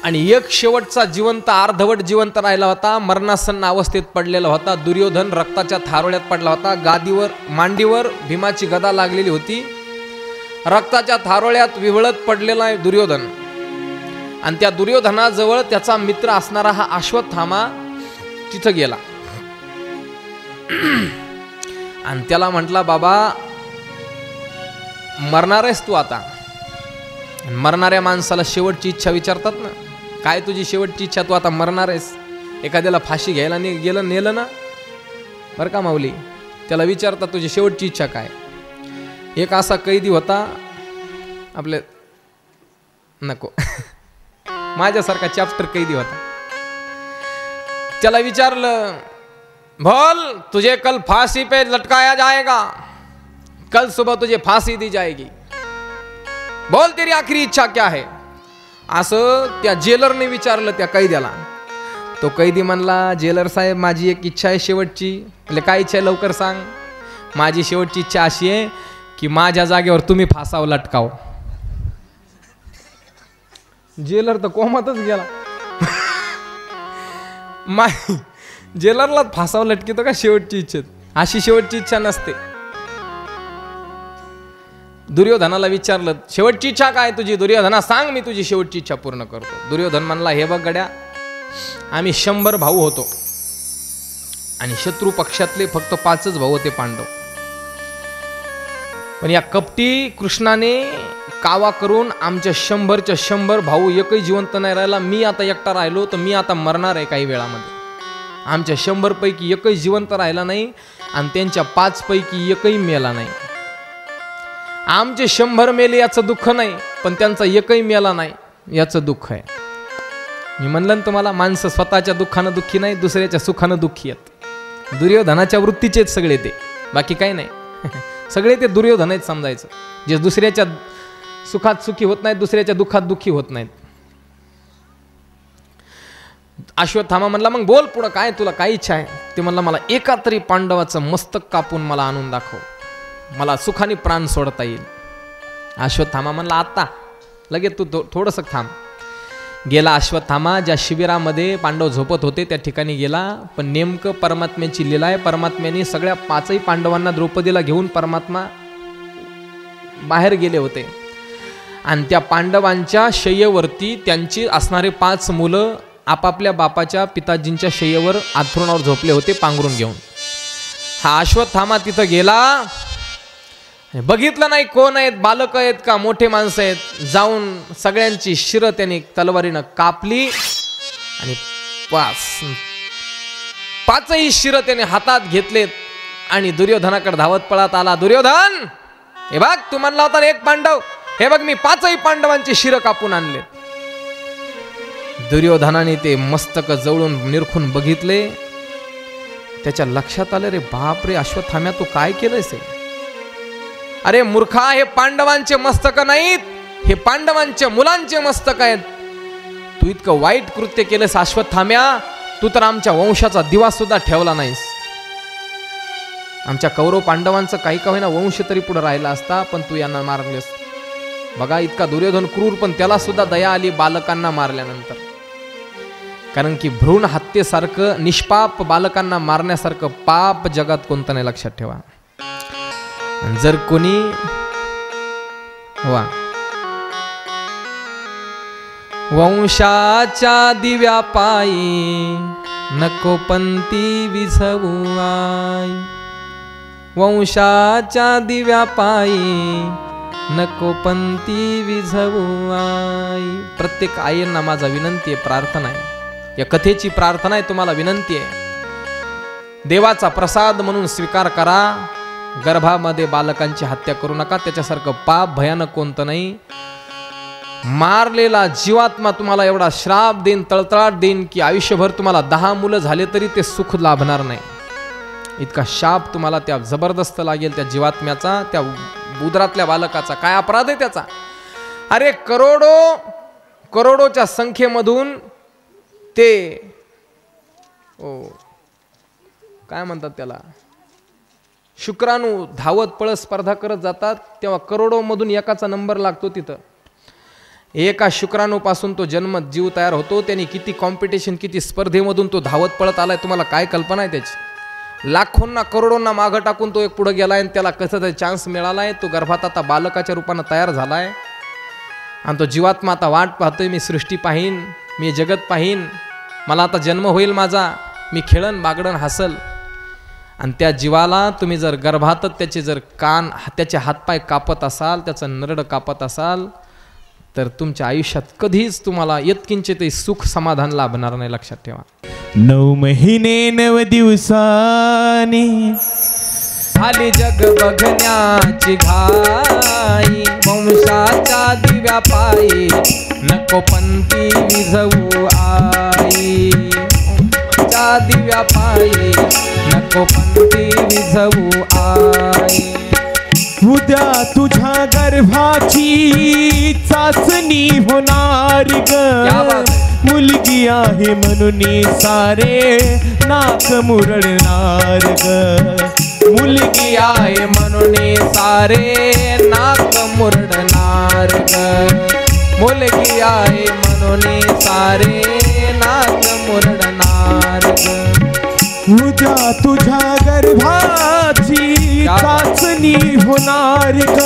आणि एक शेवटचा जिवंत अर्धवट जिवंत राहिला होता, मरणासन्न अवस्थेत पडलेला होता दुर्योधन. रक्ताच्या थारोळ्यात पडला होता. गादीवर मांडीवर भीमाची गदा लागलेली होती. रक्ताच्या थारोळ्यात विवळत पडलेला आहे दुर्योधन. आणि त्या दुर्योधनाजवळ त्याचा मित्र असणारा हा अश्वत्थामा तिथं गेला आणि त्याला म्हटला, बाबा मरणार आहेस तू आता. मरणाऱ्या माणसाला शेवटची इच्छा विचारतात ना, काय तुझी शेवटची इच्छा, तू आता मरणार आहेस. एखाद्याला फाशी घ्यायला नेलं ना बरं का माऊली, त्याला विचारतात तुझी शेवटची इच्छा काय. एक असा कैदी होता आपले, नको माझ्यासारखा चॅप्टर कैदी होता. त्याला विचारलं, बोल तुझे कल फांसी पे लटकाया जाएगा, कल सुबह तुझे फांसी दी जाएगी, बोल तेरी आखिरी इच्छा क्या है. असं त्या जेलरने विचारलं त्या कैद्याला. तो कैदी म्हणला, जेलर साहेब माझी एक इच्छा आहे शेवटची. म्हणजे काय इच्छा आहे लवकर सांग. माझी शेवटची इच्छा अशी आहे की माझ्या जागेवर तुम्ही फासाव लटकाव. जेलर तर कोमातच गेला. जेलरला फासाव लटकितो का शेवटची इच्छेत. अशी शेवटची इच्छा नसते. दुर्योधनाला विचारलं, शेवटची इच्छा काय तुझी. दुर्योधना सांग, मी तुझी शेवटची इच्छा पूर्ण करतो. दुर्योधन म्हणला, हे बघ गड्या, आम्ही 100 भाऊ होतो आणि शत्रू पक्षातले फक्त 5च भाऊ होते पांडव. पण या कपटी कृष्णाने कावा करून आमच्या 100च्या 100 भाऊ एकही जिवंत नाही राहिला. मी आता एकटा राहिलो तर मी आता मरणार आहे काही वेळामध्ये. आमच्या 100 पैकी एकही जिवंत राहिला नाही आणि त्यांच्या 5 पैकी एकही मेला नाही. आमचे 100 मेले याचं दुःख नाही, पण त्यांचा एकही मेला नाही याचं दुःख आहे. मी म्हणलं ना तुम्हाला, माणसं स्वतःच्या दुःखानं दुःखी नाही, दुसऱ्याच्या सुखानं दुःखी आहेत. दुर्योधनाच्या वृत्तीचे सगळे ते, बाकी काही नाही. सगळे ते दुर्योधन आहेत समजायचं, जे दुसऱ्याच्या सुखात सुखी होत नाहीत, दुसऱ्याच्या दुःखात दुःखी होत नाहीत. अश्वत्थामा म्हणला, मग बोल पुढं काय तुला काय इच्छा आहे. ते म्हणला, मला एका तरी पांडवाचं मस्तक कापून मला आणून दाखव, मला सुखाने प्राण सोडता येईल. अश्वत्थामा म्हणला, आत्ता लगेच तू थोडंसं थांब. गेला अश्वत्थामा. ज्या शिबिरामध्ये पांडव झोपत होते त्या ठिकाणी गेला. पण नेमकं परमात्म्याची लीला आहे. परमात्म्याने सगळ्या 5ही पांडवांना द्रौपदीला घेऊन परमात्मा बाहेर गेले होते आणि त्या पांडवांच्या शय्येवरती त्यांची असणारे 5 मुलं आपापल्या बापाच्या पिताजींच्या शय्येवर अंथरुणावर झोपले होते पांघरून घेऊन. हा अश्वत्थामा तिथं गेला, बघितलं नाही कोण आहेत, बालक आहेत का मोठे माणसं आहेत. जाऊन सगळ्यांची शिरं त्याने तलवारीनं कापली आणि 5ही शिरं त्याने हातात घेतलेत आणि दुर्योधनाकडे धावत पळत आला. दुर्योधन, हे बघ तू म्हणला होता एक पांडव, हे बघ मी 5ही पांडवांची शिरं कापून आणले. दुर्योधनाने ते मस्तक जवळून निरखून बघितले. त्याच्या लक्षात आलं, रे बाप रे अश्वत्थाम्या, तू काय केलंयस. अरे मूर्खा, हे पांडवांचे मस्तक नाहीत, हे पांडवांच्या मुलांचे मस्तक आहेत. तू इतकं वाईट कृत्य केलंस अश्वत्थाम्या, तू तर आमच्या वंशाचा दिवा सुद्धा ठेवला नाहीस. आमच्या कौरव पांडवांचं काही का होईना वंश तरी पुढे राहिला असता, पण तू यांना मारलेस. बघा इतका दुर्योधन क्रूर, पण त्याला सुद्धा दया आली बालकांना मारल्यानंतर. कारण की भ्रूण हत्येसारखं निष्पाप बालकांना मारण्यासारखं पाप जगात कोणतं नाही, लक्षात ठेवा. जर कोणी वंशाच्या दिव्यापायी नको पंथी विझवू आई, वंशाच्या दिव्यापायी नको पंथी विझवू आई. प्रत्येक आईंना माझा विनंती आहे, प्रार्थना आहे, या कथेची प्रार्थना आहे, तुम्हाला विनंती आहे, देवाचा प्रसाद म्हणून स्वीकार करा. गर्भामध्ये बालकांची हत्या करू नका. त्याच्यासारखं पाप भयानक कोणतं नाही. मारलेला जीवात्मा तुम्हाला एवढा श्राप देईन, तळतळाट देईन की आयुष्यभर तुम्हाला 10 मुलं झाले तरी ते सुख लाभणार नाही. इतका शाप तुम्हाला त्या जबरदस्त लागेल त्या जीवात्म्याचा, त्या उदरातल्या बालकाचा. काय अपराध आहे त्याचा. अरे करोडोच्या संख्येमधून ते काय म्हणतात त्याला, शुक्राणू धावत पळत स्पर्धा करत जातात, तेव्हा करोडोमधून एकाचा नंबर लागतो. तिथं एका शुक्राणूपासून तो जन्म जीव तयार होतो. त्यांनी किती कॉम्पिटिशन, किती स्पर्धेमधून तो धावत पळत आलाय, तुम्हाला काय कल्पना आहे त्याची. लाखोंना करोडोंना मागं टाकून तो एक पुढे गेलाय आणि त्याला कसं तरी चान्स मिळालाय. तो गर्भात आता बालकाच्या रूपानं तयार झालाय आणि तो जीवात्मा आता वाट पाहतोय, मी सृष्टी पाहीन, मी जगत पाहीन, मला आता जन्म होईल माझा, मी खेळन बागडन हसल. आणि त्या जीवाला तुम्ही जर गर्भातच त्याचे जर कान, त्याचे हातपाय कापत असाल, त्याचं नरड कापत असाल, तर तुमच्या आयुष्यात कधीच तुम्हाला यत्किंचितही सुख समाधान लाभणार नाही. लक्षात ठेवा. 9 महिने 9 दिवसांनी आली जग बघण्याची घाई, वंशाच्या दिव्या पायी नको पंथी विझवू आई. वंशाच्या दिव्या पायी नको पंथी विझवू आई. उद्या तुझ्या गर्भाची चाचणी होणार ग, मुलगी आहे म्हणून सारे नाक मुरडणार ग. मुलगी आहे म्हणून सारे नाक मुरडणार ग. मुलगी आहे म्हणून सारे नाक मुरडणार ग. उद्या तुझ्या गर्भाची चाचणी होणार ग,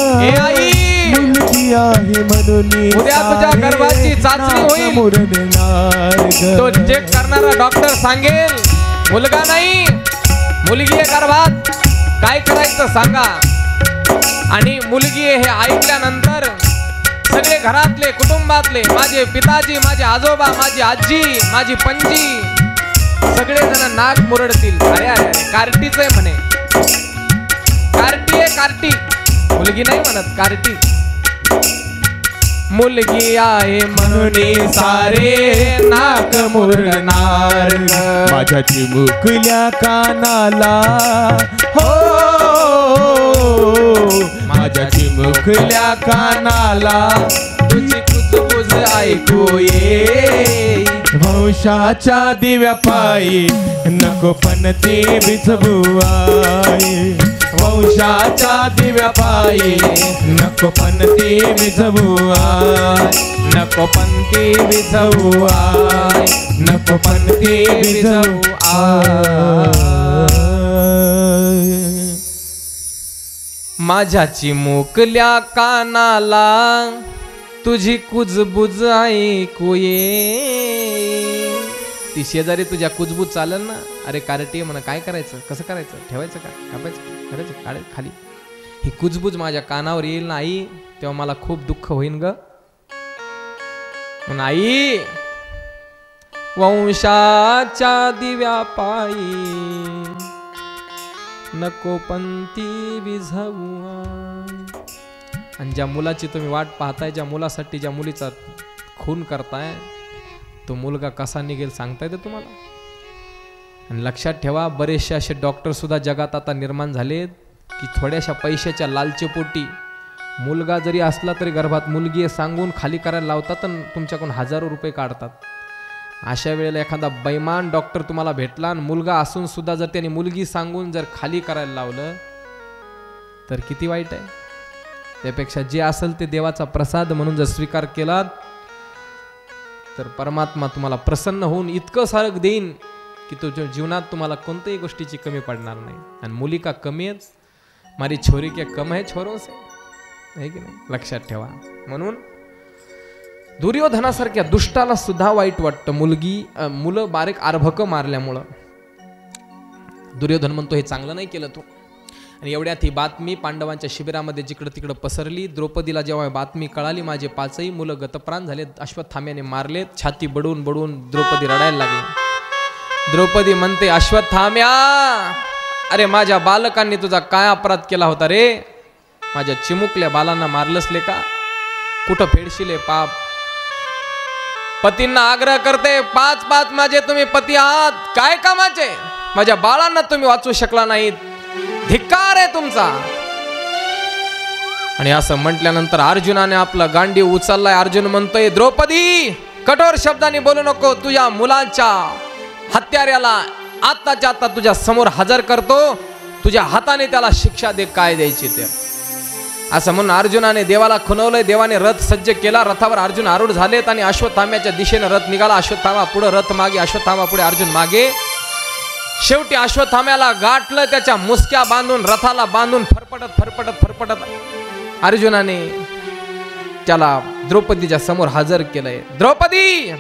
मुलगी आहे म्हणून उद्या तुझ्या गर्भाची चाचणी होईल. मुरडणार ग. तो चेक करणारा डॉक्टर सांगेल मुलगा नाही मुलगी आहे गर्भात, काय करायचं सांगा. आणि मुलगी हे ऐकल्यानंतर सगळे घरातले, कुटुंबातले, माझे पिताजी, माझे आजोबा, माझी आजी, माझी पणजी, सगळे जण नाक मुरडतील. अरे अरे अरे, कार्टीच आहे म्हणे, कार्टी आहे कार्टी, मुलगी नाही म्हणत, कार्टी. मुलगी आहे म्हणून सारे नाक मुरडणार, माझ्या चिमुकल्या कानाला हो, माझ्या चिमुकल्या कानाला तुझी कुजबुज ऐकू ये. वंशाच्या दिव्या पायी नको पणती विझवू आई. वंशाच्या दिव्या पायी नको पणती विझवू आई. नको पंथी विझवू आई, नको पंथी विझवू आई. माझ्या चिमुकल्या कानाला तुझी कुजबुज ऐकू ये. ती शेजारी तुझ्या कुजबुज चालेल ना. अरे कार्टी म्हणा, काय करायचं, कसं करायचं, ठेवायचं का, कापायचं, करायचं, काढ खाली. ही कुजबुज माझ्या कानावर येईल ना आई, तेव्हा मला खूप दुःख होईन ग. आई वंशाच्या दिव्या पायी नको पंथी विझवू. आणि ज्या मुलाची तुम्ही वाट पाहताय, ज्या मुलासाठी, ज्या मुलीचा खून करताय, तो मुलगा कसा निघेल सांगता येतं तुम्हाला. आणि लक्षात ठेवा, बरेचसे असे डॉक्टर सुद्धा जगात आता निर्माण झालेत की थोड्याशा पैशाच्या लालचेपोटी मुलगा जरी असला तरी गर्भात मुलगी आहे सांगून खाली करायला लावतात आणि तुमच्याकडून हजारो रुपये काढतात. अशा वेळेला एखादा बैमान डॉक्टर तुम्हाला भेटला आणि मुलगा असून सुद्धा जर त्याने मुलगी सांगून जर खाली करायला लावलं तर किती वाईट आहे. त्यापेक्षा जे असेल ते देवाचा प्रसाद म्हणून जर स्वीकार केला तर परमात्मा तुम्हाला प्रसन्न होऊन इतकं सारं देईन की तुझ्या जीवनात तुम्हाला कोणत्याही गोष्टीची कमी पडणार नाही. आणि मुली का कमी आहेत, मारी छोरी क्या कम है छोरों से, आहे की नाही. लक्षात ठेवा. म्हणून दुर्योधनासारख्या दुष्टाला सुद्धा वाईट वाटतं मुलं बारीक अर्भक मारल्यामुळं. दुर्योधन म्हणतो हे चांगलं नाही केलं तू. आणि एवढ्यात ही बातमी पांडवांच्या शिबिरामध्ये जिकडं तिकडं पसरली. द्रौपदीला जेव्हा बातमी कळाली, माझे 5ही मुलं गतप्राण झालेत, अश्वत्थाम्याने मारलेत, छाती बडून बडून द्रौपदी रडायला लागली. द्रौपदी म्हणते, अश्वत्थाम्या, अरे माझ्या बालकांनी तुझा काय अपराध केला होता रे. माझ्या चिमुकल्या बालांना मारलंसले का, कुठं फेडशिले पाप. पतींना आग्रह करते, 5 माझे तुम्ही पती आहात, काय कामाचे. माझ्या बाळांना तुम्ही वाचवू शकला नाहीत, धिक्कार आहे तुमचा. आणि असं म्हटल्यानंतर अर्जुनाने आपला गांडीव उचललाय. अर्जुन म्हणतोय, द्रौपदी कठोर शब्दांनी बोलू नको. तुझ्या मुलांच्या हत्याऱ्याला आत्ताच्या आत्ता तुझ्या समोर हजर करतो, तुझ्या हाताने त्याला शिक्षा दे, काय द्यायची ते. असं म्हणून अर्जुनाने देवाला खुणवलंय. देवाने रथ सज्ज केला. रथावर अर्जुन आरूढ झालेत आणि अश्वत्थाम्याच्या दिशेने रथ निघाला. अश्वत्थामा पुढे, रथ मागे, अश्वत्थामा पुढे, अर्जुन मागे. शेवटी अश्वत्थाम्याला गाठलं. त्याच्या मुसक्या बांधून, रथाला बांधून फरफटत अर्जुनाने त्याला द्रौपदीच्या समोर हजर केलंय. द्रौपदी,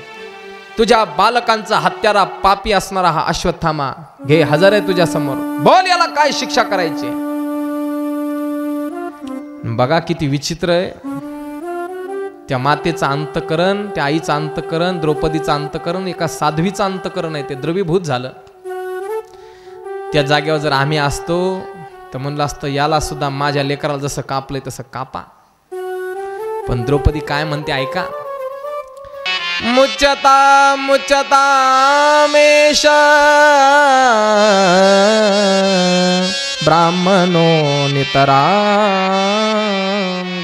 तुझ्या बालकांचा हत्यारा पापी असणारा हा अश्वत्थामा घे, हजर आहे तुझ्या समोर. बोल, याला काय शिक्षा करायची. बघा किती विचित्र आहे. त्या मातेचं अंतकरण, त्या आईचं अंतकरण, द्रौपदीचं अंतकरण एका साध्वीचं अंतकरण आहे. ते द्रवीभूत झालं. त्या जागेवर जर आम्ही असतो तर म्हणलं असतं, याला सुद्धा माझ्या लेकराला जसं कापलंय तसं कापा. पण द्रौपदी काय म्हणते ऐका. मुच्यता मेष ब्राह्मणो नितराम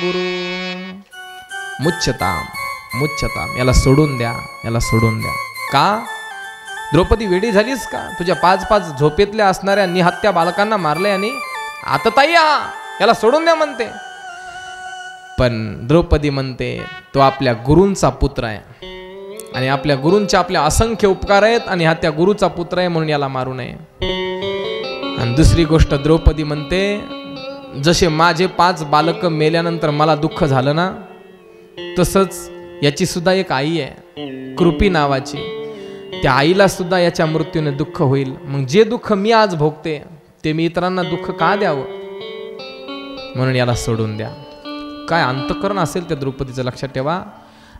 गुरु. मुच्यताम, याला सोडून द्या, याला सोडून द्या. का द्रौपदी वेडी झालीस का? तुझ्या 5 झोपेतल्या असणाऱ्या निहत्या बालकांना मारले आणि आता ताई याला सोडून द्या म्हणते. पण द्रौपदी म्हणते तो आपल्या गुरूंचा पुत्र आहे आणि आपल्या गुरूंचे आपल्या असंख्य उपकार आहेत आणि हा त्या गुरुचा पुत्र आहे म्हणून याला मारू नये. आणि दुसरी गोष्ट द्रौपदी म्हणते, जसे माझे 5 बालक मेल्यानंतर मला दुःख झालं ना, तसंच याची सुद्धा एक आई आहे कृपी नावाची. त्या आईला सुद्धा याच्या मृत्यूने दुःख होईल. मग जे दुःख मी आज भोगते ते मी इतरांना दुःख का द्यावं, म्हणून याला सोडून द्या. काय अंतकरण असेल त्या द्रौपदीचं, लक्षात ठेवा.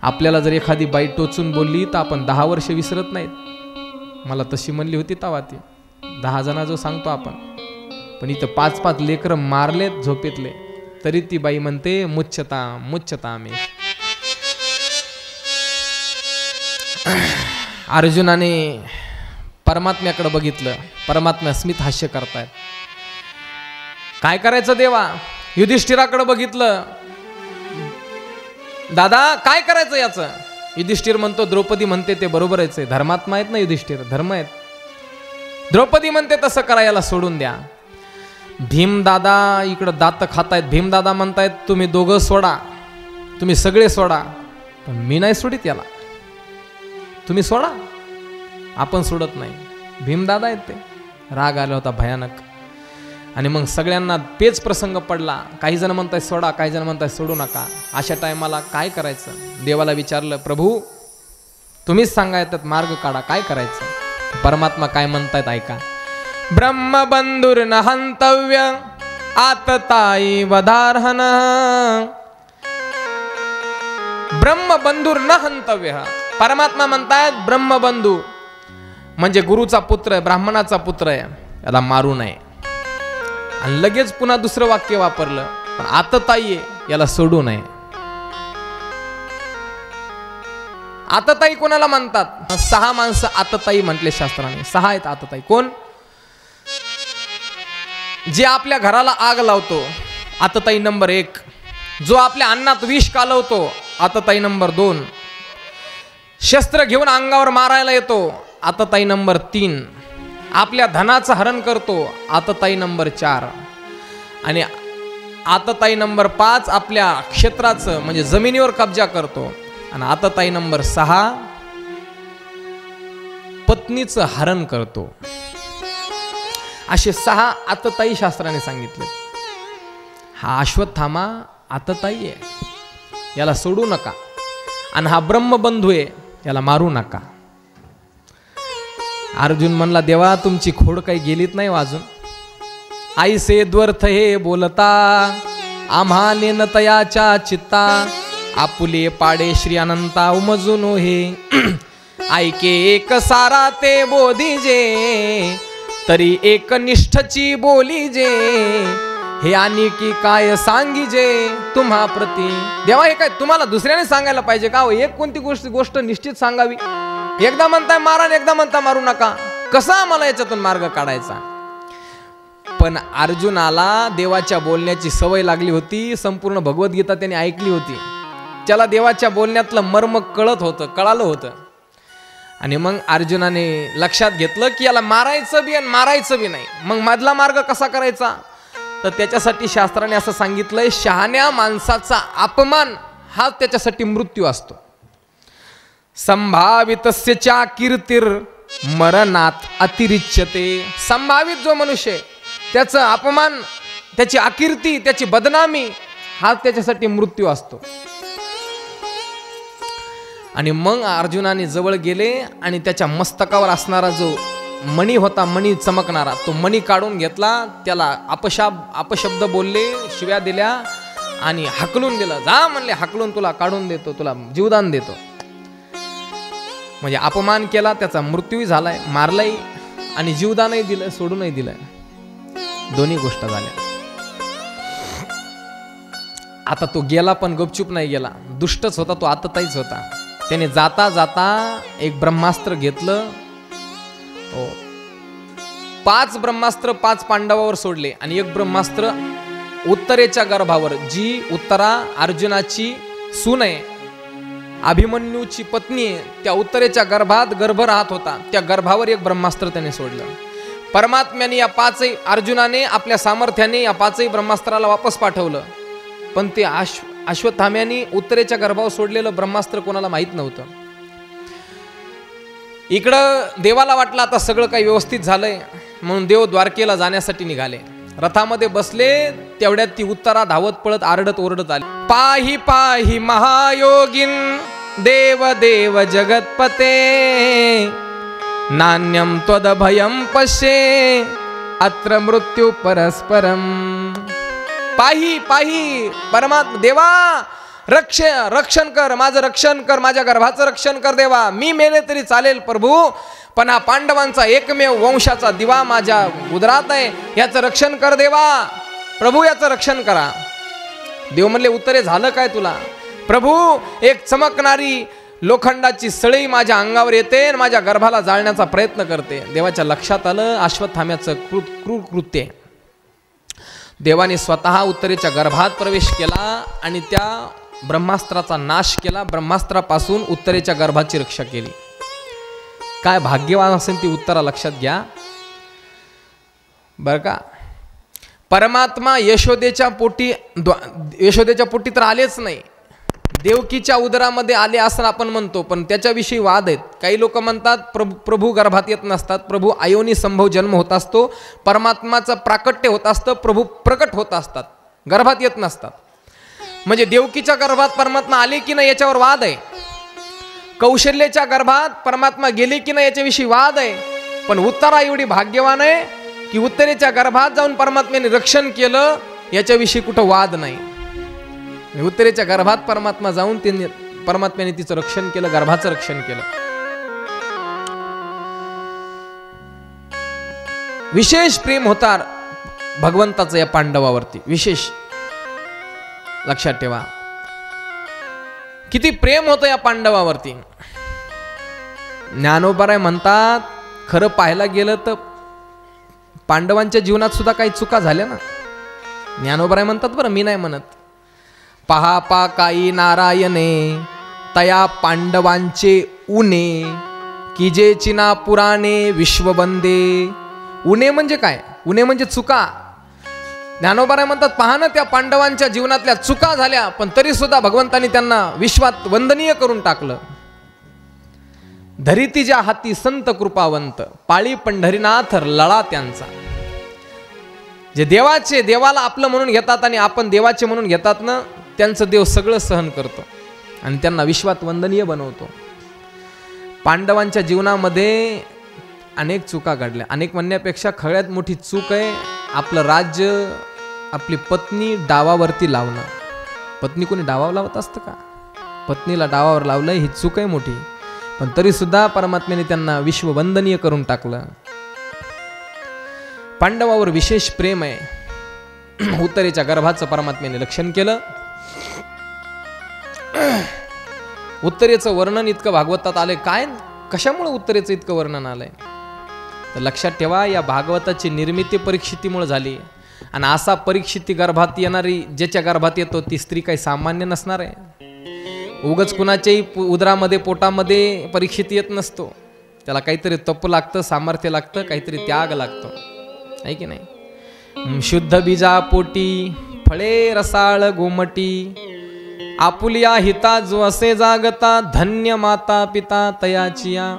आपल्याला जर एखादी बाई टोचून बोलली तर आपण 10 वर्ष विसरत नाहीत. मला तशी म्हणली होती तवा ती 10 जणा जो सांगतो आपण. पण इथं 5 लेकरं मारलेत झोपेतले, तरी ती बाई म्हणते मुच्यता मेष. अर्जुनाने परमात्म्याकडे बघितलं. परमात्मा स्मित हास्य करतायत. काय करायचं देवा? युधिष्ठिराकडे बघितलं. दादा काय करायचं याचं? युधिष्ठिर म्हणतो, द्रौपदी म्हणते ते बरोबरच आहे. धर्मात्मा आहेत ना युधिष्ठिर, धर्म आहेत. द्रौपदी म्हणते तसं करा, याला सोडून द्या. भीमदादा इकडं दात खातायत. भीमदादा म्हणतायत तुम्ही दोघं सोडा, तुम्ही सगळे सोडा, पण मी नाही सोडित याला. तुम्ही सोडा, आपण सोडत नाही. भीमदादा आहेत ते. राग आला होता भयानक. आणि मग सगळ्यांना पेच प्रसंग पडला. काही जण म्हणताय सोडा, काही जण म्हणताय सोडू नका. अशा टायमाला काय करायचं? देवाला विचारलं, प्रभू तुम्हीच सांगायतात, मार्ग काढा, काय करायचं? परमात्मा काय म्हणतायत ऐका. ब्रह्मबंधुर्न हंतव्य आतताई वधार्हन. ब्रह्मबंधुर्न हंतव्य. परमात्मा म्हणतायत ब्रह्मबंधू म्हणजे गुरुचा पुत्र आहे, ब्राह्मणाचा पुत्र आहे, याला मारू नये. आणि लगेच पुन्हा दुसरं वाक्य वापरलं, पण आतताई आहे, याला सोडू नये. आतताई कोणाला म्हणतात? 6 माणसं आतताई म्हटले शास्त्राने. 6 आहेत आतताई. कोण? जे आपल्या घराला आग लावतो, आतताई नंबर 1. जो आपल्या अन्नात विष कालवतो, आतताई नंबर 2. शस्त्र घेऊन अंगावर मारायला येतो, आतताई नंबर 3. आपल्या धनाचं हरण करतो, आतताई नंबर 4. आणि आतताई नंबर 5 आपल्या क्षेत्राचं म्हणजे जमिनीवर कब्जा करतो. आणि आतताई नंबर 6 पत्नीचं हरण करतो. असे 6 आतताई शास्त्राने सांगितले. हा अश्वत्थामा आतताई आहे, याला सोडू नका. आणि हा ब्रह्मबंधू आहे, याला मारू नका. अर्जुन म्हणला, देवा तुमची खोड काही गेलीत नाही वाजून. आईसे द्वर्थ हे बोलता आम्हा नेनतयाच्या चित्ता. आपुले पाडे श्री अनंता उमजून हे. ऐके एक सारा ते बोधीजे तरी एक निष्ठची बोली जे. हे आणि की काय सांगीजे तुम्हा प्रती. देवा हे काय तुम्हाला दुसऱ्याने सांगायला पाहिजे का? एक कोणती गोष्ट निश्चित सांगावी. एकदा म्हणताय मारा आणि एकदा म्हणता मारू नका. कसा आम्हाला याच्यातून मार्ग काढायचा? पण अर्जुनाला देवाच्या बोलण्याची सवय लागली होती. संपूर्ण भगवद्गीता त्याने ऐकली होती. त्याला देवाच्या बोलण्यातलं मर्म कळालं होतं. आणि मग अर्जुनाने लक्षात घेतलं की याला मारायचं बी आणि मारायचं बी नाही. मग मधला मार्ग कसा करायचा? तर त्याच्यासाठी शास्त्राने असं सांगितलंय, शहाण्या माणसाचा अपमान हा त्याच्यासाठी मृत्यू असतो. संभावितस्य चा कीर्तीर मरणात अतिरिच्यते. संभावित जो मनुष्य त्याचा अपमान, त्याची अकीर्ती, त्याची बदनामी हा त्याच्यासाठी मृत्यू असतो. आणि मग अर्जुनाने जवळ गेले आणि त्याच्या मस्तकावर असणारा जो मणी होता, मणी चमकणारा, तो मणी काढून घेतला. त्याला अपशब्द बोलले, शिव्या दिल्या आणि हाकलून दिलं. जा म्हणले, हाकलून तुला काढून देतो, तुला जीवदान देतो. म्हणजे अपमान केला, त्याचा मृत्यूही झालाय, मारलाही आणि जीवदानही दिलं, सोडूनही दिलंय. दोन्ही गोष्ट झाल्या. आता तो गेला पण गपचूप नाही गेला, दुष्टच होता तो, आतताईच होता. त्याने जाता जाता एक ब्रह्मास्त्र घेतलं. 5 ब्रह्मास्त्र 5 पांडवावर सोडले आणि एक ब्रह्मास्त्र उत्तरेच्या गर्भावर, जी उत्तरा अर्जुनाची सून आहे, अभिमन्यूची पत्नी आहे, त्या उत्तरेच्या गर्भात गर्भ राहत होता, त्या गर्भावर एक ब्रह्मास्त्र त्याने सोडलं. परमात्म्याने या 5 अर्जुनाने आपल्या सामर्थ्याने या 5 ब्रह्मास्त्राला वापस पाठवलं. पण ते अश्वत्थाम्याने उत्तरेच्या गर्भावर सोडलेलं ब्रह्मास्त्र कोणाला माहित नव्हतं. इकडं देवाला वाटलं आता सगळं काही व्यवस्थित झालंय, म्हणून देव द्वारकेला जाण्यासाठी निघाले. रथामध्ये बसले, तेवढ्यात ती उत्तरा धावत पळत आरडत ओरडत आली. पाही पाही महायोगिन देव देव जगतपते, नान्यम त्वद भयम पश्ये अत्र मृत्यू परस्परम. पाही पाही, परमात्मा देवा रक्षण कर, माझं रक्षण कर, माझ्या गर्भाचं रक्षण कर देवा. मी मेले तरी चालेल प्रभू, पण हा पांडवांचा एकमेव वंशाचा दिवा माझ्या उदरात आहे, याचं रक्षण कर देवा. प्रभू याचं रक्षण करा. देव म्हणले, उत्तरे झालं काय तुला? प्रभू, एक चमकणारी लोखंडाची सळई माझ्या अंगावर येते आणि माझ्या गर्भाला जाळण्याचा प्रयत्न करते. देवाच्या लक्षात आलं अश्वत्थाम्याचं क्रूर कृत्य. देवाने स्वतः उत्तरेच्या गर्भात प्रवेश केला आणि त्या ब्रह्मास्त्राचा नाश केला. ब्रह्मास्त्रापासून उत्तरेच्या गर्भाची रक्षा केली. काय भाग्यवान असेल ती उत्तरा, लक्षात घ्या बर का. परमात्मा यशोदेच्या पोटी तर आलेच नाही, देवकीच्या उदरामध्ये आले असं आपण म्हणतो, पण त्याच्याविषयी वाद आहेत. काही लोक म्हणतात प्रभू गर्भात येत नसतात, प्रभू अयोनी संभव जन्म होत असतो, परमात्माचं प्राकट्य होत असतं, प्रभू प्रकट होत असतात, गर्भात येत नसतात. म्हणजे देवकीच्या गर्भात परमात्मा आले की नाही याच्यावर वाद आहे. कौशल्याच्या गर्भात परमात्मा गेले की नाही याच्याविषयी वाद आहे. पण उत्तरा एवढी भाग्यवान आहे की उत्तरेच्या गर्भात जाऊन परमात्म्याने रक्षण केलं, याच्याविषयी कुठं वाद नाही. उत्तरेच्या गर्भात परमात्मा जाऊन त्यांनी परमात्म्याने तिचं रक्षण केलं, गर्भाचं रक्षण केलं. विशेष प्रेम होता भगवंताचं या पांडवावरती, विशेष लक्षात ठेवा. किती प्रेम होतं या पांडवावरती. ज्ञानोबराय म्हणतात, खरं पाहायला गेलं तर पांडवांच्या जीवनात सुद्धा काही चुका झाल्या ना. ज्ञानोबराय म्हणतात बरं, मी नाही म्हणत. पहा पा काही नारायणे तया पांडवांचे उणे, की जे चिना पुराणे विश्वबंदे. उणे म्हणजे काय? उणे म्हणजे चुका. ज्ञानोबराय म्हणतात, पहा ना त्या पांडवांच्या जीवनातल्या चुका झाल्या, पण तरी सुद्धा भगवंतांनी त्यांना विश्वात वंदनीय करून टाकलं. धरितीच्या हाती संत कृपावंत, पाळी पंढरीनाथ लळा त्यांचा. जे देवाला आपलं म्हणून घेतात आणि आपण देवाचे म्हणून घेतात ना, त्यांचं देव सगळं सहन करतो आणि त्यांना विश्वात वंदनीय बनवतो. पांडवांच्या जीवनामध्ये अनेक चुका घडल्या. अनेक म्हणण्यापेक्षा सगळ्यात मोठी चूक आहे आपलं राज्य, आपली पत्नी डावावरती लावणं. पत्नी कोणी डावावर लावत असतं का? पत्नीला डावावर लावलं ही चूक आहे मोठी. पण तरी सुद्धा परमात्म्याने त्यांना विश्ववंदनीय करून टाकलं. पांडवावर विशेष प्रेम आहे. उत्तरेच्या गर्भाचं परमात्म्याने रक्षण केलं. उत्तरेचं वर्णन इतकं भागवतात आलंय. काय कशामुळे उत्तरेचं इतकं वर्णन आलंय? तर लक्षात ठेवा, या भागवताची निर्मिती परीक्षितीमुळे झाली. आणि असा परीक्षिती गर्भात येणारी, ज्याच्या गर्भात येतो ती स्त्री काही सामान्य नसणार आहे. उगच कुणाच्याही उदरामध्ये पोटामध्ये परीक्षित येत नसतो. त्याला काहीतरी तप लागतं, सामर्थ्य लागतं, काहीतरी त्याग लागतो, आहे की नाही? शुद्ध बीजा पोटी फळे रसाळ गोमटी आपुलिया हिता जो असे जागता धन्य माता पिता तयाचिया.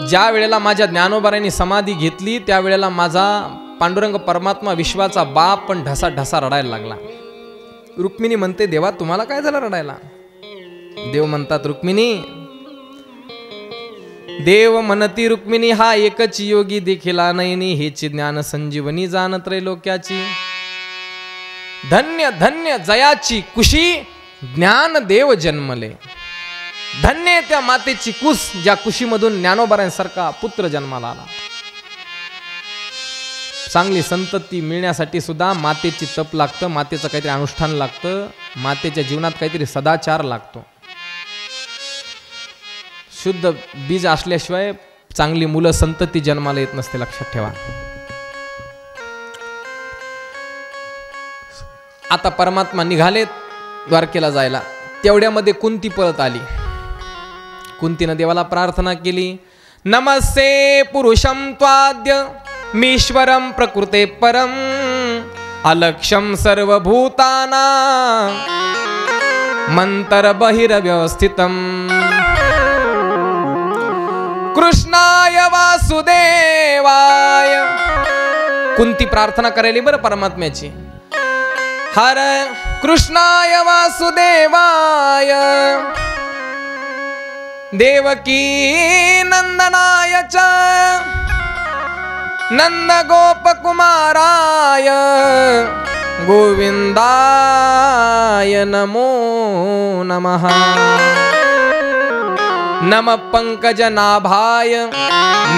ज्या वेळेला माझ्या ज्ञानोबारांनी समाधी घेतली त्यावेळेला माझा पांडुरंग परमात्मा विश्वाचा बाप पण ढसा ढसा रडायला लागला. रुक्मिणी म्हणते देवा तुम्हाला काय झालं रडायला. देव म्हणतात रुक्मिणी, देव म्हणती रुक्मिणी हा एकच योगी देखिला नयनी हेची ज्ञान संजीवनी जाण त्रैलोक्याची. धन्य धन्य जयाची कुशी ज्ञान देव जन्मले. धन्य त्या मातेची कुस ज्या कुशीमधून ज्ञानोबारांसारखा पुत्र जन्माला आला. चांगली संतती मिळण्यासाठी सुद्धा मातेची तप लागतं, मातेचं काहीतरी अनुष्ठान लागतं, मातेच्या जीवनात काहीतरी सदाचार लागतो. शुद्ध बीज असल्याशिवाय चांगली मुलं संतती जन्माला येत नसते, लक्षात ठेवा. आता परमात्मा निघालेत द्वारकेला जायला. तेवढ्यामध्ये कुंती पळत आली. कुंतीनं देवाला प्रार्थना केली, नमस्ते पुरुषं त्वाद्य मीश्वरं प्रकृते परम अलक्ष्यं सर्वभूताना मंतर बहिर्व्यवस्थितम कृष्णाय वासुदेवाय. कुंती प्रार्थना करायली बरं परमात्म्याची. हर कृष्णाय वासुदेवाय देवकी नंदनाय च नंद गोपकुमाराय गोविंदाय नमो नमः. नम पंकजनाभाय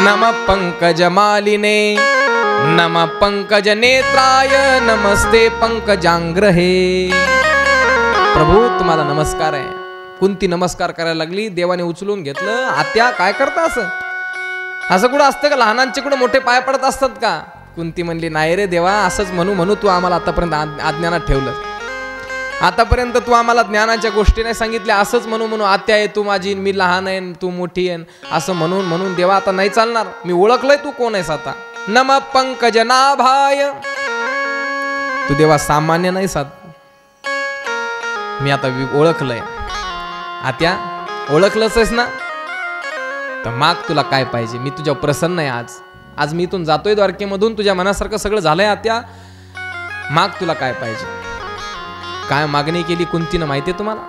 नम पंकजमालिने नम पंकजनेत्राय नमस्ते पंकजांग्रहे. प्रभू तुम्हाला नमस्कार आहे. कुंती नमस्कार करायला लागली. देवाने उचलून घेतलं. आत्या काय करता असं कुठं असतं का. लहानांचे कुठं मोठे पाय पडत असतात का. कुंती म्हणली नाही रे देवा, असंच म्हणू तू आम्हाला आतापर्यंत अज्ञानात ठेवलं. आतापर्यंत तू आम्हाला ज्ञानाच्या गोष्टी नाही सांगितल्या. असंच म्हणू आत्या आहे तू माझी, मी लहान आहे तू मोठी आहे, असं म्हणून देवा आता नाही चालणार. मी ओळखलंय तू कोण आहेस आता. नम पंकजनाभाय. तू देवा सामान्य नाही सात, मी आता ओळखलंय. आत्या ओळखलंच आहेस ना, तर माग तुला काय पाहिजे. मी तुझ्या प्रसन्न आहे. आज मी इथून जातोय द्वारकेमधून, तुझ्या मनासारखं सगळं झालंय. आत्या माग तुला काय पाहिजे. काय मागणी केली कुंतीनं माहितीये तुम्हाला.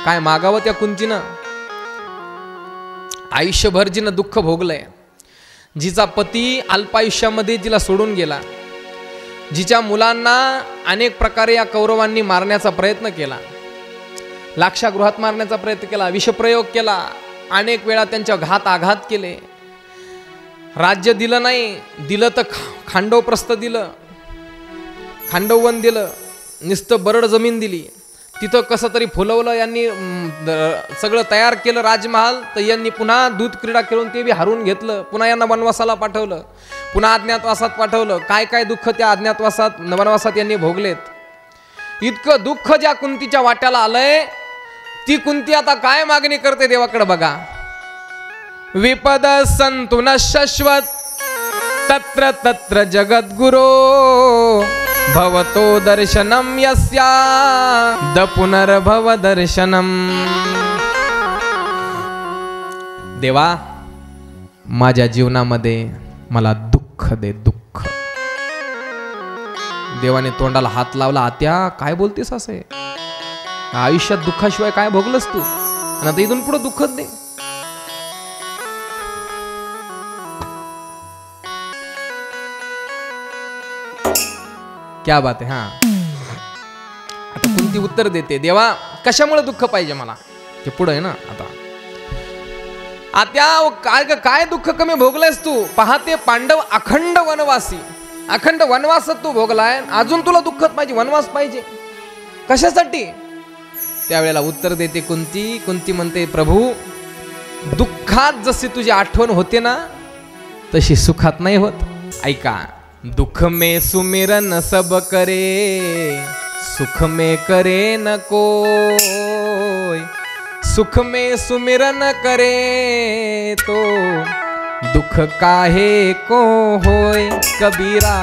काय मागावं त्या कुंतीनं. आयुष्यभर जिनं दुःख भोगलंय, जिचा पती अल्पायुष्यामध्ये जिला सोडून गेला, जिच्या मुलांना अनेक प्रकारे या कौरवांनी मारण्याचा प्रयत्न केला, लाक्षागृहात मारण्याचा प्रयत्न केला, विषप्रयोग केला, अनेक वेळा त्यांच्या आघात केले, राज्य दिलं नाही, दिलं तर खांडवप्रस्थ दिलं, खांडववन दिलं, नुसतं बरड जमीन दिली. तिथं कसं तरी फुलवलं यांनी, सगळं तयार केलं राजमहाल. तर यांनी पुन्हा दूध क्रीडा खेळून ते बी हरवून घेतलं. पुन्हा यांना वनवासाला पाठवलं, पुन्हा अज्ञातवासात पाठवलं. काय काय दुःख त्या अज्ञातवासात वनवासात यांनी भोगलेत. इतकं दुःख ज्या कुंतीच्या वाट्याला आलंय, ती कुंती आता काय मागणी करते देवाकडे बघा. विपद संतु न शश्वत तत्र तत्र जगद्गुरो भवतो दर्शनम यस्या द पुनर्भव दर्शनम. देवा माझ्या जीवनामध्ये मला दुःख दे, दुःख. देवाने तोंडाला हात लावला. आत्या काय बोलतेस असे. आयुष्यात दुःखाशिवाय काय भोगलस तू, आणि आता इथून पुढे दुःखच दे. क्या बात आहे. हा आता कुंती उत्तर देते, देवा कशामुळे दुःख पाहिजे मला. ते पुढे आहे ना. आता आत्या काय दुःख कमी भोगलायस तू. पाहते पांडव अखंड वनवासी, अखंड वनवासात तू भोगलाय, अजून तुला दुःख पाहिजे, वनवास पाहिजे कशासाठी. त्यावेळेला उत्तर देते कुंती म्हणते, प्रभू दुःखात जशी तुझी आठवण होते ना, तशी सुखात नाही होत. ऐका. दुख में सुमिरन सब करे, सुख में करे न कोय. सुख में सुमिरन करे तो दुख दुख काहे को होय कबीरा,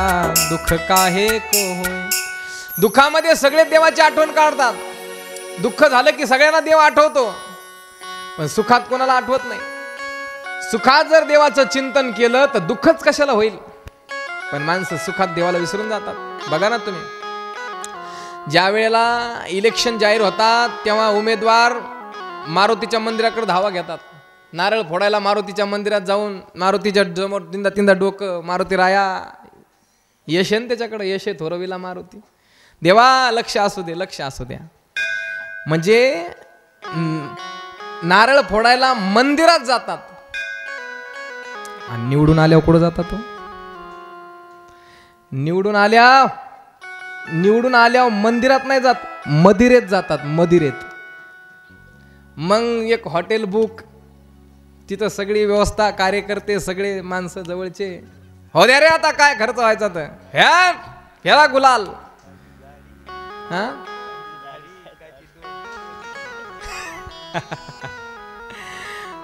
दुख काहे को होय. दुःखामध्ये सगळे देवाची आठवण काढतात. दुःख झालं की सगळ्यांना देव आठवतो, पण सुखात कोणाला आठवत नाही. सुखात जर देवाचं चिंतन केलं तर दुःखच कशाला होईल. पण माणसं सुखात देवाला विसरून जातात. बघा ना तुम्ही, ज्या वेळेला इलेक्शन जाहीर होतात तेव्हा उमेदवार मारुतीच्या मंदिराकडे धावा घेतात. नारळ फोडायला मारुतीच्या मंदिरात जाऊन मारुतीच्या समोर तीनदा तीनदा डोकं, मारुती राया, यश आहे त्याच्याकडे, यश आहे थोरविला मारुती, देवा लक्ष असू दे, लक्ष असू द्या. म्हणजे नारळ फोडायला मंदिरात जातात आणि निवडून आल्यावर कुठं जातात तो? निवडून आल्यावर मंदिरात नाही जात, मदिरेत जातात, मदिरेत. मग एक हॉटेल बुक, तिथं सगळी व्यवस्था, कार्यकर्ते सगळे माणसं जवळचे, हो द्या रे आता काय खर्च व्हायचा तर ह्याला गुलाल. हा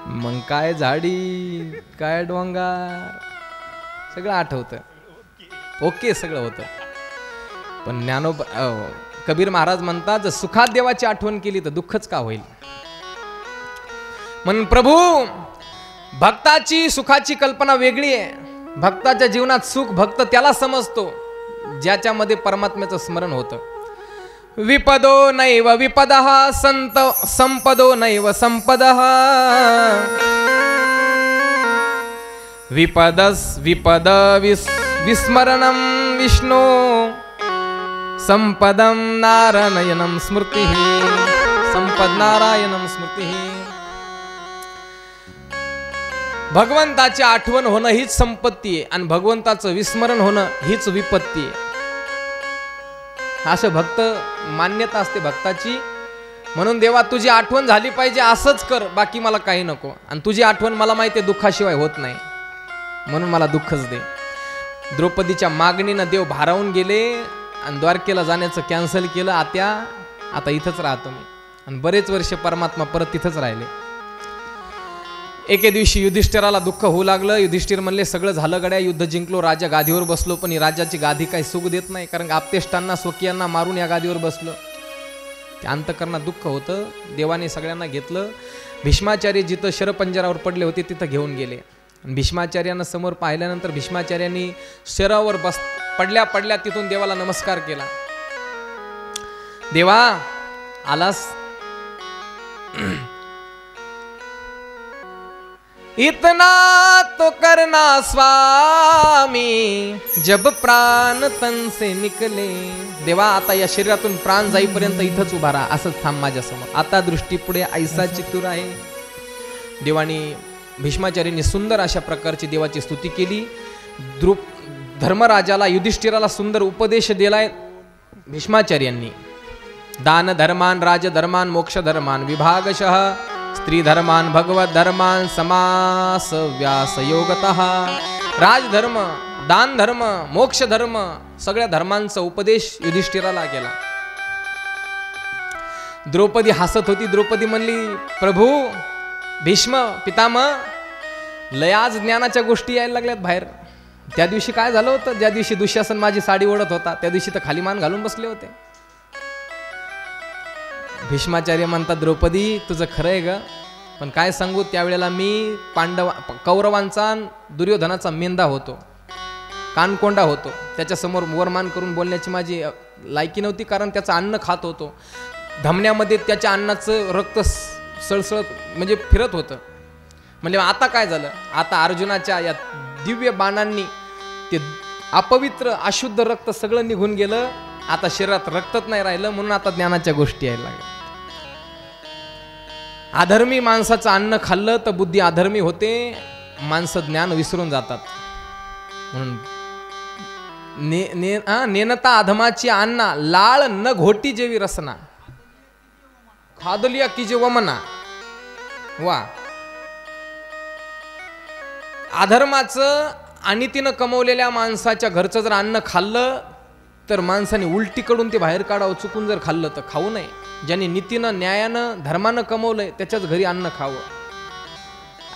मग काय झाडी, काय डोंगर, सगळं आठवतं. ओके सगळं होतं. पण कबीर महाराज म्हणतात, जर सुखात देवाची आठवण केली तर दुःखच का होईल. म्हणून प्रभू, भक्ताची सुखाची कल्पना वेगळी आहे. भक्ताच्या जीवनात सुख भक्त त्याला समजतो ज्याच्यामध्ये परमात्म्याचं स्मरण होतं. विपदो नैव विपदः संपदो नैव संपदः, विपद विस्मरणं विष्णु, संपदं नारायणं स्मृतिः, संपद नारायणं स्मृतिः. भगवंताची आठवण होणं हीच संपत्ती आहे आणि भगवंताचं विस्मरण होणं हीच विपत्ती आहे. असं भक्त मान्यता असते भक्ताची. म्हणून देवा तुझी आठवण झाली पाहिजे असंच कर, बाकी मला काही नको. आणि तुझी आठवण मला माहिती आहे दुःखाशिवाय होत नाही, म्हणून मला दुःखच दे. द्रौपदीच्या मागणीनं देव भारावून गेले आणि द्वारकेला जाण्याचं कॅन्सल केलं. आत्या आता इथंच राहतो मी. आणि बरेच वर्ष परमात्मा परत तिथंच राहिले. एके दिवशी युधिष्ठिराला दुःख होऊ लागलं. युधिष्ठिर म्हणले, सगळं झालं गड्या, युद्ध जिंकलो, राजा गादीवर बसलो, पण ही राज्याची गादी काही सुख देत नाही, कारण आपतेष्टांना स्वकीयांना मारून या गादीवर बसलो. त्या अंतकरणात दुःख होतं. देवाने सगळ्यांना घेतलं. भीष्माचार्य जिथं शरपंजरावर पडले होते तिथं घेऊन गेले. भीष्माचार्यांना समोर पाहिल्यानंतर भीष्माचार्यांनी शरावर पडल्या तिथून देवाला नमस्कार केला. देवा आलास, इतना तो करना स्वामी जब प्राण तन से निकले. देवा आता या शरीरातून प्राण जाईपर्यंत इथंच उभा राहा, असंच थांब माझ्या समोर. आता दृष्टी पुढे ऐसा चित्तूर आहे. देवानी भीष्माचार्यांनी सुंदर अशा प्रकारची देवाची स्तुती केली. धर्मराजाला युधिष्ठिराला सुंदर उपदेश दिलाय भीष्माचार्यांनी. दान धर्मान राजधर्मान मोक्ष धर्मान विभागशः स्त्री धर्मान भगवत धर्मान समास व्यास योगतः. राजधर्म, दान धर्म, मोक्ष धर्म, सगळ्या धर्मांचा उपदेश युधिष्ठिराला केला. द्रौपदी हसत होती. द्रौपदी म्हणली, प्रभू भीष्म पितामह, लय आज ज्ञानाच्या गोष्टी यायला लागल्यात बाहेर. त्या दिवशी काय झालं होतं, ज्या दिवशी दुःशासन माझी साडी ओढत होता त्या दिवशी तर खाली मान घालून बसले होते. भीष्माचार्य म्हणतात, द्रौपदी तुझं खरं आहे ग, पण काय सांगू, त्यावेळेला मी कौरवांचा दुर्योधनाचा मेंदा होतो, कानकोंडा होतो. त्याच्यासमोर वरमान करून बोलण्याची माझी लायकी नव्हती, कारण त्याचं अन्न खात होतो. धमन्यामध्ये त्याच्या अन्नाचं रक्त सळसळत म्हणजे फिरत होतं. म्हणजे आता काय झालं, आता अर्जुनाच्या या दिव्य बाणांनी ते अपवित्र अशुद्ध रक्त सगळं निघून गेलं. आता शरीरात रक्तच नाही राहिलं, म्हणून आता ज्ञानाच्या गोष्टी यायला लागल्या. अधर्मी माणसाचं अन्न खाल्लं तर बुद्धी अधर्मी होते, माणसं ज्ञान विसरून जातात. म्हणून नेनता अधमाची अन्ना, लाळ न घोटी जेवी रसना, खादलिया की जे वमना. वा, अधर्माचं आणि तिनं कमवलेल्या माणसाच्या घरचं जर अन्न खाल्लं तर माणसाने उलटी कडून ते बाहेर काढावं. चुकून जर खाल्लं तर खाऊ नये. ज्यांनी नीतीनं न्यायानं धर्मानं कमवलंय त्याच्याच घरी अन्न खावं.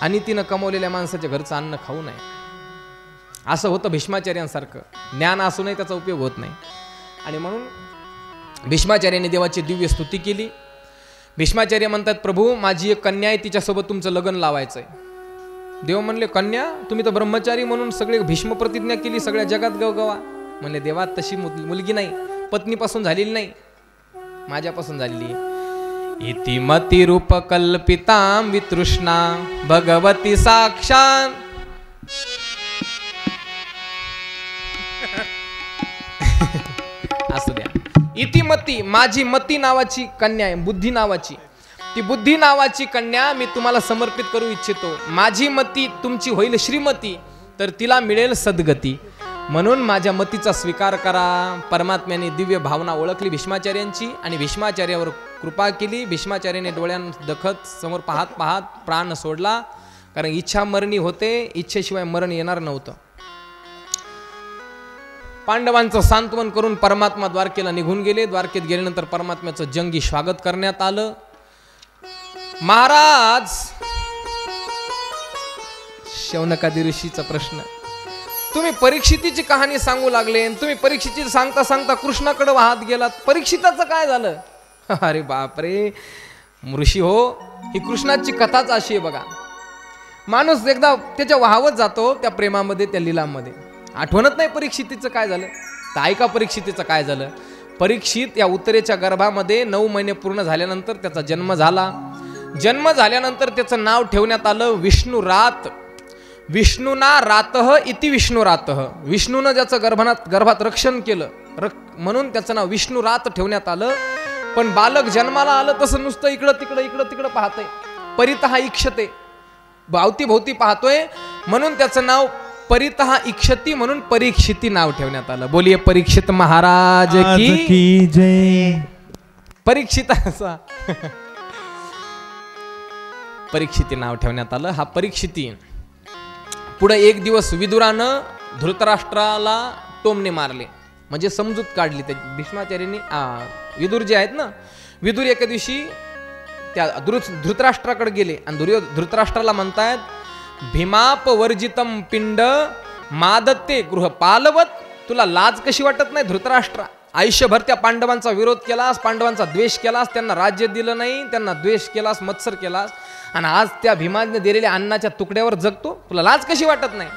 आणि तिनं कमवलेल्या माणसाच्या घरचं अन्न खाऊ नये. असं होतं भीष्माचार्यांसारखं. ज्ञान असूनही त्याचा उपयोग होत नाही. आणि म्हणून भीष्माचार्याने देवाची दिव्य स्तुती केली. भीष्माचार्य म्हणतात, प्रभू माझी एक कन्या आहे, तिच्यासोबत तुमचं लग्न लावायचंय. देव म्हणले, कन्या? तुम्ही तर ब्रह्मचारी म्हणून सगळे भीष्म प्रतिज्ञा केली, सगळ्या जगात गवगवा. म्हणले, देवा तशी मुलगी नाही, पत्नीपासून झालेली नाही, माझ्यापासून झालेली. इति मती रूप कल्पितां वितृष्णा भगवती साक्षात. असू द्या. इति मती, माझी मती नावाची कन्या आहे, बुद्धी नावाची. ती बुद्धी नावाची कन्या मी तुम्हाला समर्पित करू इच्छितो. माझी मती तुमची होईल श्रीमती, तर तिला मिळेल सद्गती. म्हणून माझ्या मतीचा स्वीकार करा. परमात्म्याने दिव्य भावना ओळखली भीष्माचार्यांची आणि भीष्माचार्यावर कृपा केली. भीष्माचार्याने डोळ्यात दखत समोर पाहत पाहत प्राण सोडला. कारण इच्छा मरणी होते, इच्छेशिवाय मरण येणार नव्हतं. पांडवांचं सांत्वन करून परमात्मा द्वारकेला निघून गेले. द्वारकेत गेल्यानंतर परमात्म्याचं जंगी स्वागत करण्यात आलं. महाराज, शौनकादी ऋषीचा प्रश्न, तुम्ही परीक्षितीची कहाणी सांगू लागले, तुम्ही परीक्षिती सांगता सांगता कृष्णाकडे वाहत गेलात, परीक्षिताचं काय झालं? अरे बापरे ऋषी हो, ही कृष्णाची कथाच अशी आहे बघा. माणूस एकदा त्याच्या वाहवत जातो त्या प्रेमामध्ये, त्या लीलामध्ये. आठवणत नाही परीक्षितीचं काय झालं. तर ऐका परीक्षितीचं काय झालं. परीक्षित या उत्तरेच्या गर्भामध्ये 9 महिने पूर्ण झाल्यानंतर त्याचा जन्म झाला. जन्म झाल्यानंतर त्याचं नाव ठेवण्यात आलं विष्णुरात. विष्णुना रातः इति विष्णुरातः. विष्णूनं ज्याचं गर्भात रक्षण केलं म्हणून त्याचं नाव विष्णुरात ठेवण्यात आलं. पण बालक जन्माला आलं तसं नुसतं इकडं तिकडं पाहतंय. परितः इक्षते, भोवती पाहतोय, म्हणून त्याचं नाव परितः इक्षती म्हणून परीक्षिती नाव ठेवण्यात आलं. बोलिये परीक्षित महाराज की जय. परीक्षित असा परीक्षिती नाव ठेवण्यात आलं. हा परीक्षिती. पुढे एक दिवस विदुरानं धृतराष्ट्राला टोमणे मारले, म्हणजे समजूत काढली. त्या भीष्माचार्यांनी विदुर जे आहेत ना, विदुर एका दिवशी त्या धृतराष्ट्राकडे गेले आणि धृतराष्ट्राला म्हणतायत, भीमापवर्जितम पिंड मादत्ते गृहपालवत. तुला लाज कशी वाटत नाही धृतराष्ट्रा? आयुष्यभर त्या पांडवांचा विरोध केलास, पांडवांचा द्वेष केलास, त्यांना राज्य दिलं नाही, त्यांना द्वेष केलास, मत्सर केलास, आणि आज त्या भीमाने दिलेल्या अन्नाच्या तुकड्यावर जगतो. तुला लाज कशी वाटत नाही?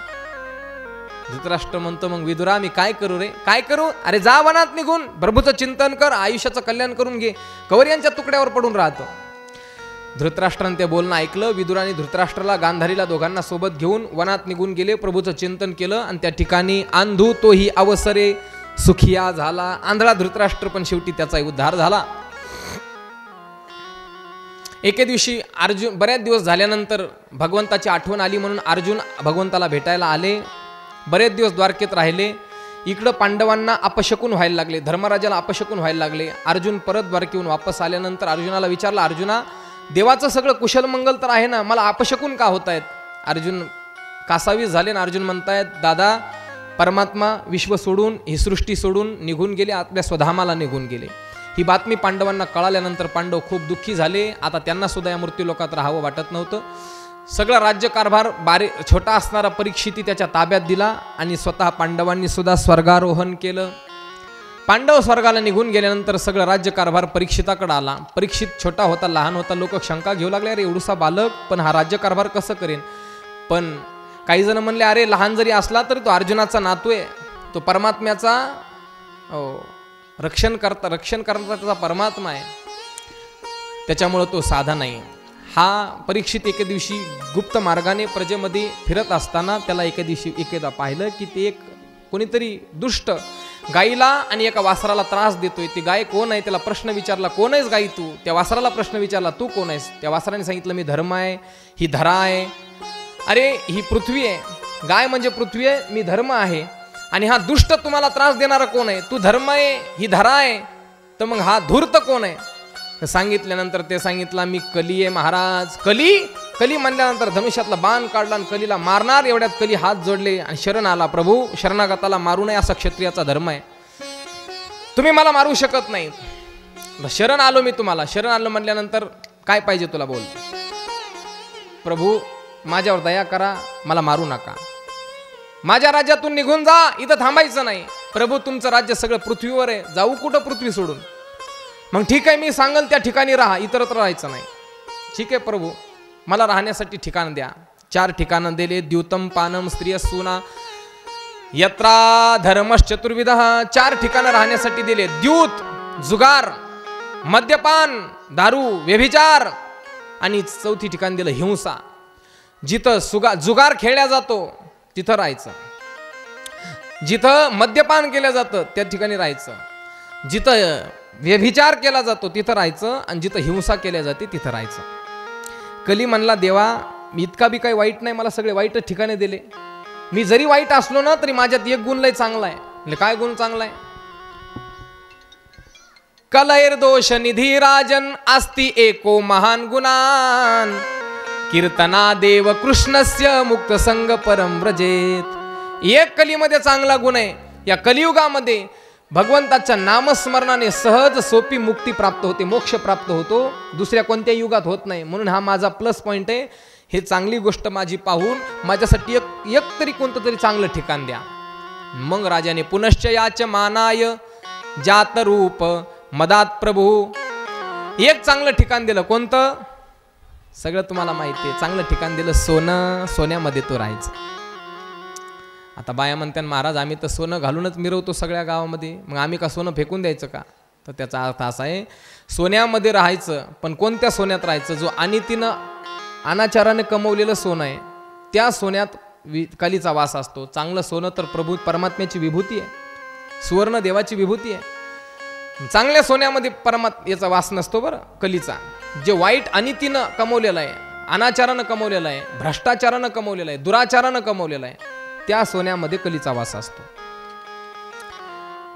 धृतराष्ट्र म्हणतो, मग विदुरा मी काय करू रे? काय करू? अरे जा वनात निघून प्रभूचं चिंतन कर, आयुष्याचं कल्याण करून घे. कवर यांच्या तुकड्यावर पडून राहतो. धृतराष्ट्राने ते बोलणं ऐकलं. विदुराने धृतराष्ट्राला, गांधारीला दोघांना सोबत घेऊन वनात निघून गेले. प्रभूचं चिंतन केलं आणि त्या ठिकाणी आंधू तोही अवसरे सुखिया झाला. आंधळा धृतराष्ट्र पण शेवटी त्याचा उद्धार झाला. एके दिवशी अर्जुन, बऱ्याच दिवस झाल्यानंतर भगवंताची आठवण आली म्हणून अर्जुन भगवंताला भेटायला आले. बरेच दिवस द्वारकेत राहिले. इकडं पांडवांना अपशकुन व्हायला लागले, धर्मराजाला अपशकुन व्हायला लागले. अर्जुन परत द्वारकेहून वापस आल्यानंतर अर्जुनाला विचारलं, अर्जुना देवाचं सगळं कुशल मंगल तर आहे ना, मला अपशकुन का होत आहेत? अर्जुन कासावीस झाले ना. अर्जुन म्हणतायत, दादा परमात्मा विश्व सोडून, ही सृष्टी सोडून निघून गेले, आपल्या स्वधामाला निघून गेले. ही बातमी पांडवांना कळाल्यानंतर पांडव खूप दुःखी झाले. आता त्यांना सुद्धा या मृत्यूलोकात राहावं वाटत नव्हतं. सगळा राज्यकारभार छोटा असणारा परीक्षिती त्याच्या ताब्यात दिला आणि स्वतः पांडवांनी सुद्धा स्वर्गारोहण केलं. पांडव स्वर्गाला निघून गेल्यानंतर सगळं राज्यकारभार परीक्षिताकडे आला. परीक्षित छोटा होता, लहान होता. लोक शंका घेऊ लागले, अरे एवढूसा बालक पण हा राज्यकारभार कसं करेन? पण काही जण म्हणले, अरे लहान जरी असला तरी तो अर्जुनाचा नातू आहे, तो परमात्म्याचा रक्षण करता त्याचा परमात्मा आहे, त्याच्यामुळं तो साधा नाही. हा परीक्षित एके दिवशी गुप्त मार्गाने प्रजेमध्ये फिरत असताना त्याला एकेदा पाहिलं की ते एक कोणीतरी दुष्ट गाईला आणि एका वासराला त्रास देतोय. ती गाय कोण आहे? त्याला प्रश्न विचारला, कोण आहेस गाई तू? त्या वासराला प्रश्न विचारला, तू कोण आहेस? त्या वासराने सांगितलं, मी धर्म आहे, ही धरा आहे. अरे ही पृथ्वी आहे, गाय म्हणजे पृथ्वी आहे, मी धर्म आहे. आणि हा दुष्ट तुम्हाला त्रास देणारा कोण आहे? तू धर्म आहे, ही धरा आहे, तर मग हा धूर्त कोण आहे? सांगितल्यानंतर ते सांगितलं, मी कली आहे महाराज. कली म्हणल्यानंतर धनुष्यातला बाण काढला आणि कलीला मारणार एवढ्यात कली हात जोडले आणि शरण आला. प्रभू शरणागताला मारू नये असा क्षत्रियाचा धर्म आहे, तुम्ही मला मारू शकत नाही. शरण आलो मी तुम्हाला. शरण आलो म्हणल्यानंतर काय पाहिजे तुला? बोल. प्रभू माझ्यावर दया करा, मला मारू नका, माझ्या राज्यातून निघून जा, इथं थांबायचं नाही. प्रभू तुमचं राज्य सगळं पृथ्वीवर आहे, जाऊ कुठं पृथ्वी सोडून? मग ठीक आहे, मी सांगल त्या ठिकाणी राहा, इतरत्र राहायचं नाही. ठीक आहे प्रभू, मला राहण्यासाठी ठिकाण द्या. 4 ठिकाणं दिले. द्यूतम पानम स्त्रिय सुना यत्रा धर्मश्चतुर्विधः. 4 ठिकाणं राहण्यासाठी दिले. द्यूत, जुगार, मद्यपान, दारू, व्यभिचार, आणि 4थी ठिकाण दिलं हिंसा. जिथं जुगार खेळला जातो तिथं राहायचं, जिथं मद्यपान केलं जातं त्या ठिकाणी राहायचं, जिथं व्यभिचार केला जातो तिथं राहायचं, आणि जिथं हिंसा केल्या जाते तिथं राहायचं. कली म्हणला, देवा मी इतका बी काही वाईट नाही, मला सगळे वाईट ठिकाणे दिले. मी जरी वाईट असलो ना तरी माझ्यात एक गुण लय चांगला आहे. म्हणजे काय गुण चांगला आहे? कलैर दोष निधी राजन अस्ति एको महान गुणान कीर्तना देव कृष्णस्य मुक्त संग परम व्रजेत. एक कलीमध्ये चांगला गुण आहे. या कलियुगामध्ये भगवंताच्या नामस्मरणाने सहज सोपी मुक्ती प्राप्त होते, मोक्ष प्राप्त होतो, दुसऱ्या कोणत्या युगात होत नाही. म्हणून हा माझा प्लस पॉइंट आहे. हे चांगली गोष्ट माझी पाहून माझ्यासाठी एक तरी कोणतं तरी चांगलं ठिकाण द्या. मग राजाने पुनश्च याच मानाय जात रूप मदात प्रभू एक चांगलं ठिकाण दिलं. कोणतं? सगळं तुम्हाला माहिती आहे. चांगलं ठिकाण दिलं, सोनं. सोन्यामध्ये तो राहायचं. आता बाया म्हणतात, महाराज आम्ही तर सोनं घालूनच मिरवतो सगळ्या गावामध्ये, मग आम्ही का सोनं फेकून द्यायचं का? तर त्याचा अर्थ असा आहे, सोन्यामध्ये राहायचं, पण कोणत्या सोन्यात राहायचं? जो अनितीनं अनाचाराने कमवलेलं सोनं आहे त्या सोन्यात कलीचा वास असतो. चांगलं सोनं तर प्रभू परमात्म्याची विभूती आहे, सुवर्ण देवाची विभूती आहे. चांगल्या सोन्यामध्ये याचा वास नसतो बरं कलीचा. जे वाईट अनितीनं कमवलेलं आहे, अनाचारानं कमवलेलं आहे, भ्रष्टाचारानं कमवलेलं आहे, दुराचारानं कमवलेलं आहे, त्या सोन्यामध्ये कलीचा वास असतो.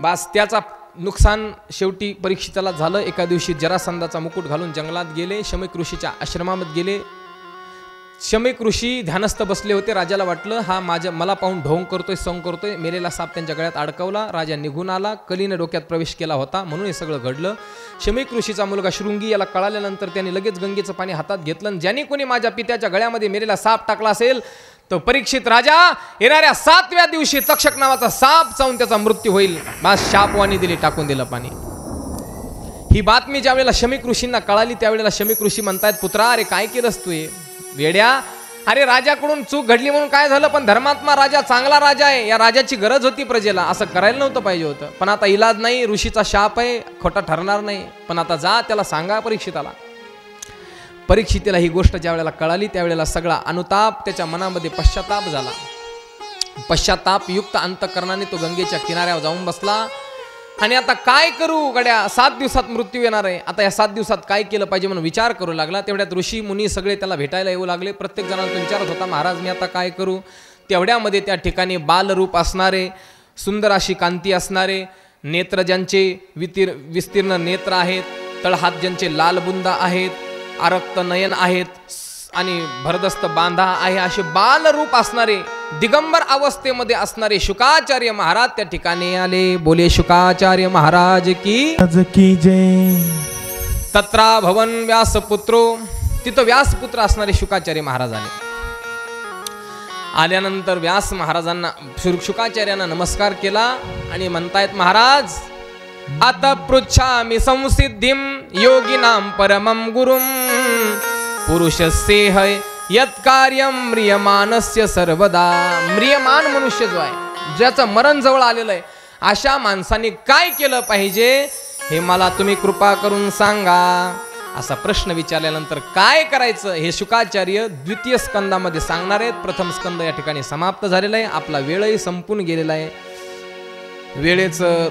बास त्याचा नुकसान शेवटी परीक्षिताला झालं. एका दिवशी जरासंधाचा मुकुट घालून जंगलात गेले, शमीक ऋषीच्या आश्रमामध्ये गेले. शमीक ऋषी ध्यानस्थ बसले होते. राजाला वाटलं हा मला पाहून ढोंग करतोय, सोंग करतोय. मेलेला साप त्यांच्या गळ्यात अडकवला. राजा निघून आला. कलीने डोक्यात प्रवेश केला होता म्हणून हे सगळं घडलं. शमीक ऋषीचा मुलगा शृंगी याला कळाल्यानंतर त्याने लगेच गंगेचं पाणी हातात घेतलं. ज्याने कोणी माझ्या पित्याच्या गळ्यामध्ये मेलेला साप टाकला असेल तो परीक्षित राजा येणाऱ्या 7व्या दिवशी तक्षक नावाचा साप चावून त्याचा मृत्यू होईल. बस शापवाणी दिली, टाकून दिलं पाणी. ही बातमी ज्या वेळेला शमीक ऋषींना कळाली त्यावेळेला शमीक ऋषी म्हणतायत, पुत्रा अरे काय केलंस तू? वेड्या, अरे राजाकडून चूक घडली म्हणून काय झालं, पण धर्मात्मा राजा, चांगला राजा आहे, या राजाची गरज होती प्रजेला, असं करायला नव्हतं पाहिजे होतं. पण आता इलाज नाही, ऋषीचा शाप आहे, खोटा ठरणार नाही. पण आता जा त्याला सांगा परीक्षिताला. परीक्षितीला ही गोष्ट ज्या वेळेला कळाली त्यावेळेला सगळा अनुताप त्याच्या मनामध्ये पश्चाताप झाला. पश्चाताप युक्त अंतकरणाने तो गंगेच्या किनाऱ्यावर जाऊन बसला. आणि आता काय करू गड्या, 7 दिवसात मृत्यू येणार आहे, आता या 7 दिवसात काय केलं पाहिजे म्हणून विचार करू लागला. तेवढ्यात ऋषी मुनी सगळे त्याला भेटायला येऊ लागले. प्रत्येक जणांना तो विचारत होता, महाराज मी आता काय करू? तेवढ्यामध्ये त्या ठिकाणी बालरूप असणारे, सुंदर अशी कांती असणारे, नेत्र ज्यांचे विस्तीर्ण नेत्र आहेत, तळहात ज्यांचे लालबुंदा आहेत, आरक्त नयन आहेत आणि भरदस्त बांधा आहे, असे बालरूप असणारे, दिगंबर अवस्थेमध्ये असणारे शुकाचार्य महाराज त्या ठिकाणी आले. बोले शुकाचार्य महाराज की जय. तत्रा भवन व्यासपुत्रो, तिथं व्यासपुत्र असणारे शुकाचार्य महाराज आले. आल्यानंतर व्यास महाराजांना शुकाचार्यांना नमस्कार केला आणि म्हणतायत, महाराज आता पृच्छामि संसिद्धिम योगिनां परमं गुरुम पुरुषस्य यत् कार्यं म्रियमानस्य सर्वदा. म्रियमान मनुष्य जो आहे, ज्याचं मरण जवळ आलेलं आहे, अशा माणसाने काय केलं पाहिजे हे मला तुम्ही कृपा करून सांगा. असा प्रश्न विचारल्यानंतर काय करायचं हे शुकाचार्य 2य स्कंदामध्ये सांगणार आहेत. प्रथम स्कंद या ठिकाणी समाप्त झालेला आहे. आपला वेळही संपून गेलेला आहे. वेळेचं